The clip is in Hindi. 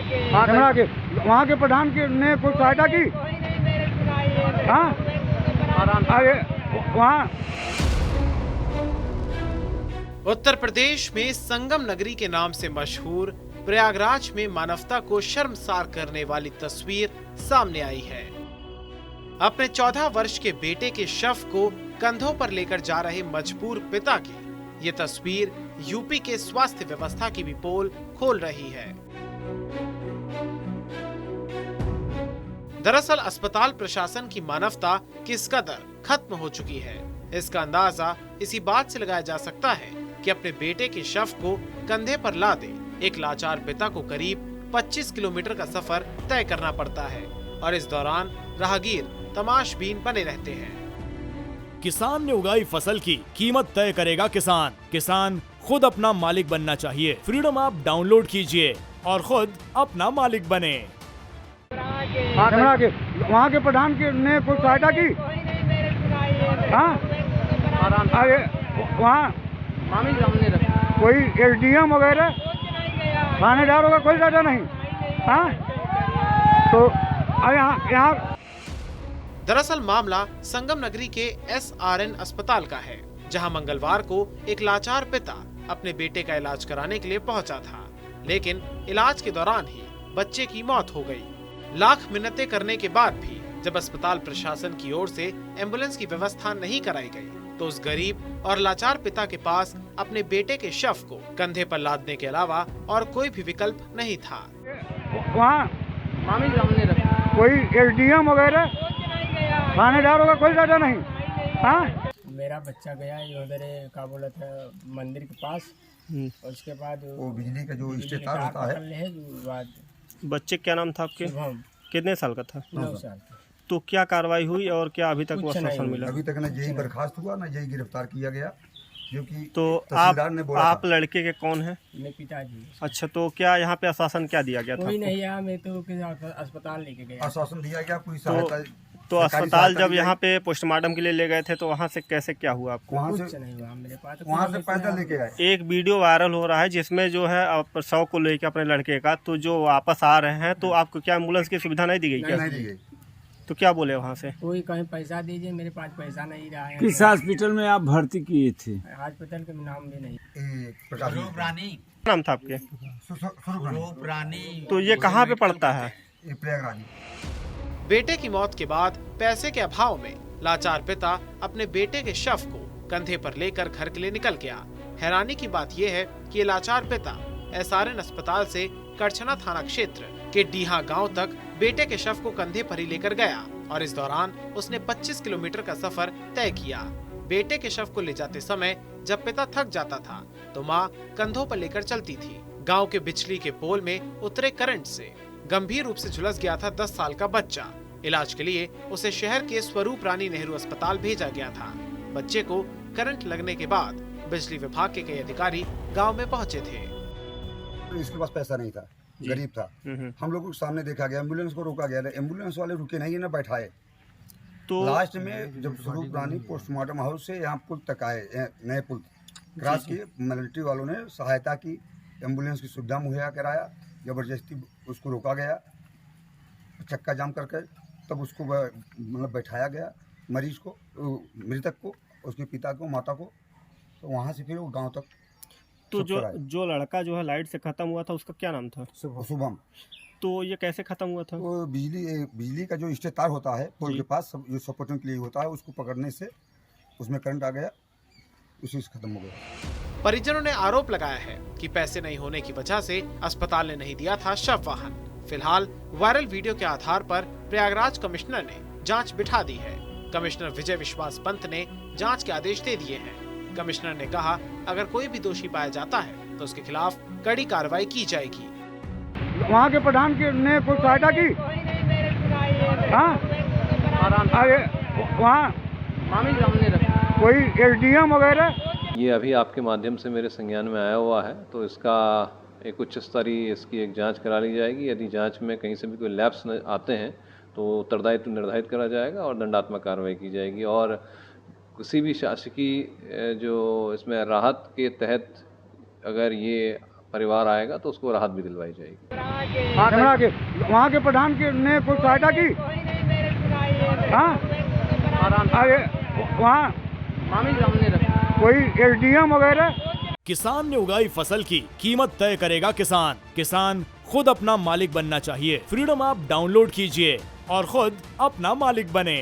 कैमरा के वहाँ के प्रधान ने कोई सहायता की? हाँ, अरे वहाँ उत्तर प्रदेश में संगम नगरी के नाम से मशहूर प्रयागराज में मानवता को शर्मसार करने वाली तस्वीर सामने आई है। अपने 14 वर्ष के बेटे के शव को कंधों पर लेकर जा रहे मजबूर पिता की ये तस्वीर यूपी के स्वास्थ्य व्यवस्था की भी पोल खोल रही है। दरअसल अस्पताल प्रशासन की मानवता किस कदर खत्म हो चुकी है, इसका अंदाजा इसी बात से लगाया जा सकता है कि अपने बेटे के शव को कंधे पर लादे एक लाचार पिता को करीब 25 किलोमीटर का सफर तय करना पड़ता है और इस दौरान राहगीर तमाशबीन बने रहते हैं। किसान ने उगाई फसल की कीमत तय करेगा किसान। किसान खुद अपना मालिक बनना चाहिए। फ्रीडम ऐप डाउनलोड कीजिए और खुद अपना मालिक बने। कैमरा के वहाँ के प्रधान ने कोई सहायता की? हाँ, अरे वहाँ कोई एसडीएम वगैरह थानेदार होगा, कोई ज्यादा नहीं। हाँ, तो यहाँ दरअसल मामला संगम नगरी के SRN अस्पताल का है, जहां मंगलवार को एक लाचार पिता अपने बेटे का इलाज कराने के लिए पहुंचा था, लेकिन इलाज के दौरान ही बच्चे की मौत हो गई। लाख मिन्नतें करने के बाद भी जब अस्पताल प्रशासन की ओर से एम्बुलेंस की व्यवस्था नहीं कराई गई, तो उस गरीब और लाचार पिता के पास अपने बेटे के शव को कंधे पर लादने के अलावा और कोई भी विकल्प नहीं था। वहाँ कोई एसडीएम वगैरह थानेदार होगा, कोई ज्यादा नहीं। हाँ, मेरा बच्चा गया उधर क्या बोला था मंदिर के पास, और उसके बाद वो बिजली का जो इस्तेमाल होता है। बच्चे क्या नाम था आपके? कितने साल का था? 9 साल। तो क्या कार्रवाई हुई और क्या अभी तक वो आश्वासन मिला? अभी तक न जेई बर्खास्त हुआ, न जेई गिरफ्तार किया गया, जो कि तो आप लड़के के कौन है? मेरे पिताजी। अच्छा, तो क्या यहाँ पे आश्वासन क्या दिया गया था? कोई नहीं आया, मैं तो अस्पताल लेके गया। आश्वासन दिया गया, कोई सहायता तो अस्पताल जब यहाँ पे पोस्टमार्टम के लिए ले गए थे तो वहाँ से कैसे क्या हुआ आपको? वहाँ कुछ नहीं हुआ मेरे पास। वहाँ से पैदल लेके आए। एक वीडियो वायरल हो रहा है जिसमें जो है आप 100 को लेके अपने लड़के का, तो जो वापस आ रहे हैं तो आपको क्या एम्बुलेंस की सुविधा नहीं दी गई क्या? नहीं दी गई। तो क्या बोले वहाँ से? कोई कहीं पैसा दीजिए, मेरे पास पैसा नहीं रहा है। किस हॉस्पिटल में आप भर्ती किए थे? हॉस्पिटल के नाम भी नहीं। नाम था आपके? तो ये कहाँ पे पड़ता है? प्रयागराज। बेटे की मौत के बाद पैसे के अभाव में लाचार पिता अपने बेटे के शव को कंधे पर लेकर घर के लिए निकल गया। हैरानी की बात यह है कि ये लाचार पिता SRN अस्पताल से करछना थाना क्षेत्र के डीहा गांव तक बेटे के शव को कंधे पर ही लेकर गया और इस दौरान उसने 25 किलोमीटर का सफर तय किया। बेटे के शव को ले जाते समय जब पिता थक जाता था तो मां कंधों पर लेकर चलती थी। गांव के बिजली के पोल में उतरे करंट से गंभीर रूप से झुलस गया था 10 साल का बच्चा। इलाज के लिए उसे शहर के स्वरूप रानी नेहरू अस्पताल भेजा गया था। बच्चे को करंट लगने के बाद बिजली विभाग के कई अधिकारी गांव में पहुंचे थे। इसके पास पैसा नहीं था, गरीब था। हम लोगों के सामने देखा गया, एम्बुलेंस को रोका गया, एम्बुलेंस वाले रुके नहीं, ना बैठाए। तो लास्ट में जब स्वरूप रानी पोस्टमार्टम हाउस से यहाँ पुल तक आए, नए पुल क्रॉस किए, मिलिट्री वालों ने सहायता की, एम्बुलेंस की सुविधा मुहैया कराया। जबरदस्ती उसको रोका गया, चक्का जाम करके तब उसको मतलब बैठाया गया, मरीज को, मृतक को, उसके पिता को, माता को। तो वहाँ से फिर वो गांव तक। तो जो लड़का जो है लाइट से खत्म हुआ था उसका क्या नाम था? शुभम। तो ये कैसे खत्म हुआ था? वो बिजली का जो इस्तेमाल होता है पोल के पास, जो सपोर्टिंग के लिए होता है, उसको पकड़ने से उसमें करंट आ गया, उसी से खत्म हो गया। परिजनों ने आरोप लगाया है कि पैसे नहीं होने की वजह से अस्पताल ने नहीं दिया था शव वाहन। फिलहाल वायरल वीडियो के आधार पर प्रयागराज कमिश्नर ने जांच बिठा दी है। कमिश्नर विजय विश्वास पंत ने जांच के आदेश दे दिए हैं। कमिश्नर ने कहा, अगर कोई भी दोषी पाया जाता है तो उसके खिलाफ कड़ी कार्रवाई की जाएगी। वहाँ के प्रधान ने कोई सहायता की? हाँ, अरे वहाँ कोई एसडीएम वगैरह? ये अभी आपके माध्यम से मेरे संज्ञान में आया हुआ है, तो इसका एक उच्च स्तरीय इसकी एक जांच करा ली जाएगी। यदि जांच में कहीं से भी कोई लैप्स आते हैं तो उत्तरदायित्व निर्धारित करा जाएगा और दंडात्मक कार्रवाई की जाएगी। और किसी भी शासकीय जो इसमें राहत के तहत अगर ये परिवार आएगा तो उसको राहत भी दिलवाई जाएगी। कैमरा के वहाँ के प्रधान के ने कोई सहायता की? हाँ, अरे वहाँ कोई SDM वगैरह? किसान ने उगाई फसल की कीमत तय करेगा किसान। किसान खुद अपना मालिक बनना चाहिए। फ्रीडम ऐप डाउनलोड कीजिए और खुद अपना मालिक बने।